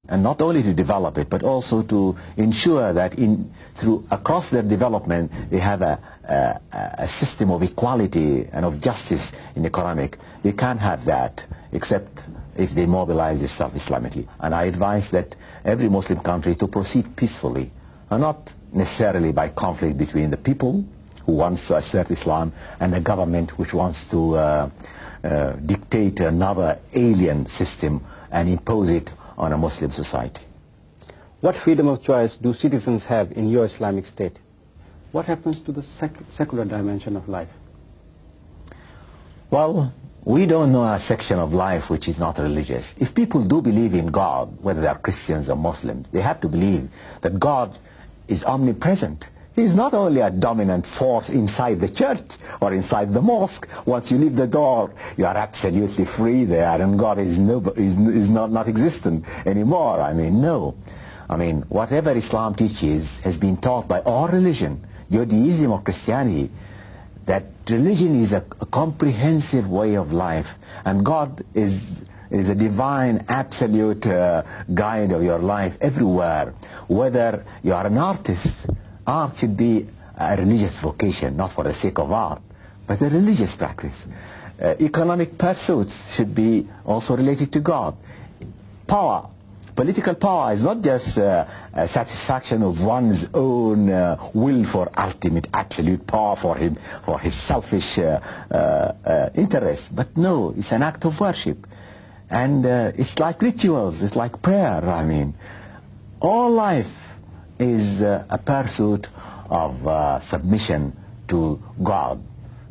And not only to develop it, but also to ensure that across their development they have a system of equality and of justice in economic. They can't have that except if they mobilize themselves Islamically. And I advise that every Muslim country to proceed peacefully, and not necessarily by conflict between the people who wants to assert Islam and the government which wants to dictate another alien system and impose it on a Muslim society. What freedom of choice do citizens have in your Islamic State? What happens to the secular dimension of life? Well, we don't know a section of life which is not religious. If people do believe in God, whether they are Christians or Muslims, they have to believe that God is omnipresent. He is not only a dominant force inside the church or inside the mosque. Once you leave the door, you are absolutely free there, and God is not existent anymore. I mean, no. I mean, whatever Islam teaches has been taught by all religion, Judaism or Christianity, that religion is a comprehensive way of life, and God is a divine, absolute guide of your life everywhere. Whether you are an artist, art should be a religious vocation, not for the sake of art, but a religious practice. Economic pursuits should be also related to God. Power, political power is not just a satisfaction of one's own will for ultimate, absolute power for his selfish interests, but no, it's an act of worship. And it's like rituals, it's like prayer, I mean. All life is a pursuit of submission to God.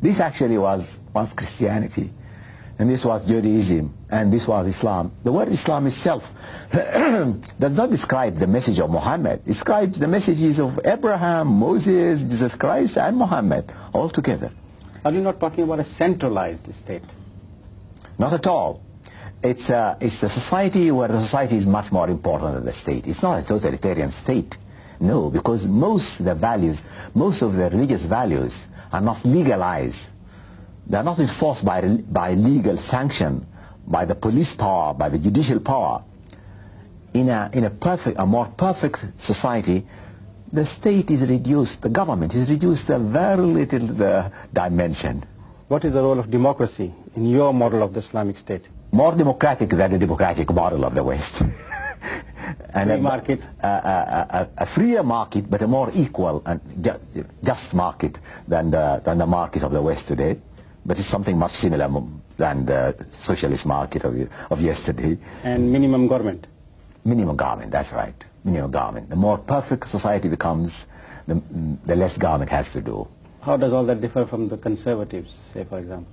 This actually was once Christianity, and this was Judaism, and this was Islam. The word Islam itself does not describe the message of Muhammad. It describes the messages of Abraham, Moses, Jesus Christ, and Muhammad all together. Are you not talking about a centralized state? Not at all. It's a society where the society is much more important than the state. It's not a totalitarian state. No, because most of the religious values are not legalized. They are not enforced by legal sanction, by the police power, by the judicial power. In a more perfect society, the state is reduced, the government is reduced to a very little dimension. What is the role of democracy in your model of the Islamic State? More democratic than the democratic model of the West. And free market? A freer market, but a more equal and just market than the market of the West today. But it's something much similar than the socialist market of yesterday. And minimum government? Minimum government, that's right. Minimum government. The more perfect society becomes, the less government has to do. How does all that differ from the conservatives, say, for example?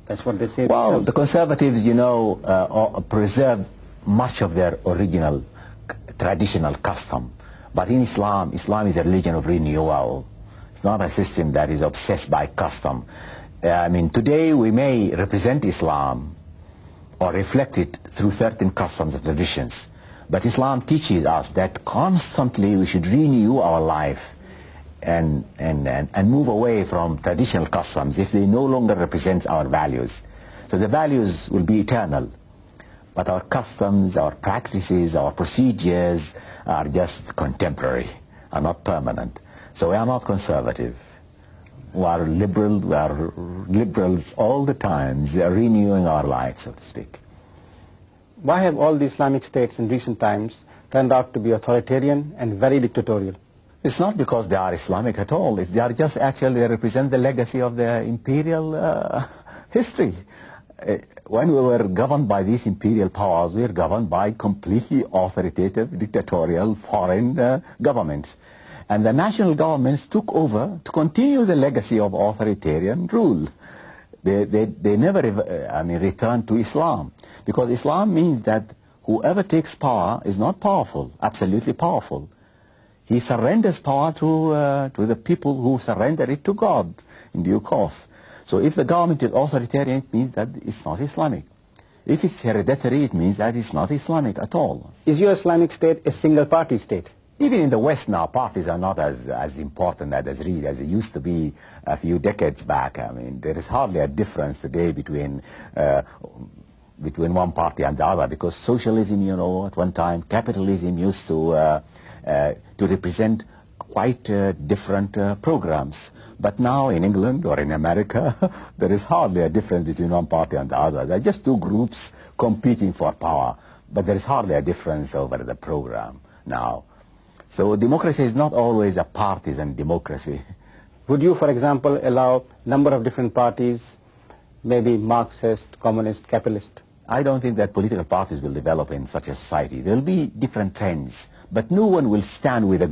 That's what they say. Well, the conservatives, you know, preserve much of their original traditional custom. But in Islam is a religion of renewal. It's not a system that is obsessed by custom. I mean, today we may represent Islam or reflect it through certain customs and traditions. But Islam teaches us that constantly we should renew our life and move away from traditional customs if they no longer represent our values. So the values will be eternal. But our customs, our practices, our procedures are just contemporary, are not permanent. So we are not conservative. We are liberals all the time. They are renewing our lives, so to speak. Why have all the Islamic states in recent times turned out to be authoritarian and very dictatorial? It's not because they are Islamic at all. They are just actually, they represent the legacy of the imperial history. When we were governed by these imperial powers, we were governed by completely authoritative, dictatorial foreign governments. And the national governments took over to continue the legacy of authoritarian rule. They never returned to Islam, because Islam means that whoever takes power is not powerful, absolutely powerful. He surrenders power to the people who surrender it to God in due course. So if the government is authoritarian, it means that it's not Islamic. If it's hereditary, it means that it's not Islamic at all. Is your Islamic state a single-party state? Even in the West now, parties are not as important as they used to be a few decades back. I mean, there is hardly a difference today between between one party and the other, because socialism, you know, at one time, capitalism used to represent quite different programs. But now in England or in America, there is hardly a difference between one party and the other. They're just two groups competing for power, but there is hardly a difference over the program now. So democracy is not always a partisan democracy. Would you, for example, allow a number of different parties, maybe Marxist, communist, capitalist? I don't think that political parties will develop in such a society. There will be different trends, but no one will stand with a